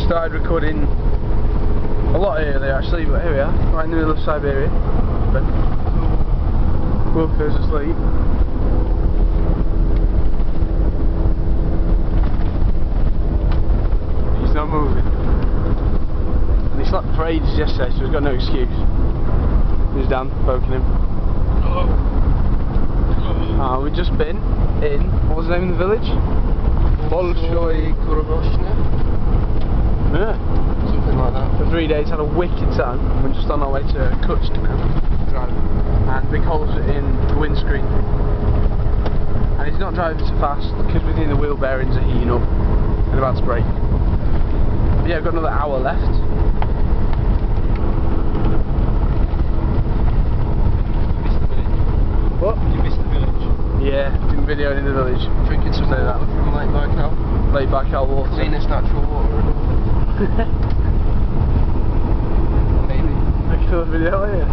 started recording a lot earlier actually, but here we are, right in the middle of Siberia. Wolf goes asleep. He's not moving. And he slept for ages yesterday, so he's got no excuse. He's down, poking him. We've just been in, what was the name of the village? Yeah. Something like that. For 3 days, had a wicked time. We're just on our way to Irkuskt now, driving. And big holes in the windscreen. And he's not driving so fast because we think the wheel bearings are heating up and about to break. But yeah, I've got another hour left. What? You missed the village. Yeah, been videoing in the village. Drinking some water from Lake Baikal. Lake Baikal water. Cleanest natural water. Maybe. I can film a video later.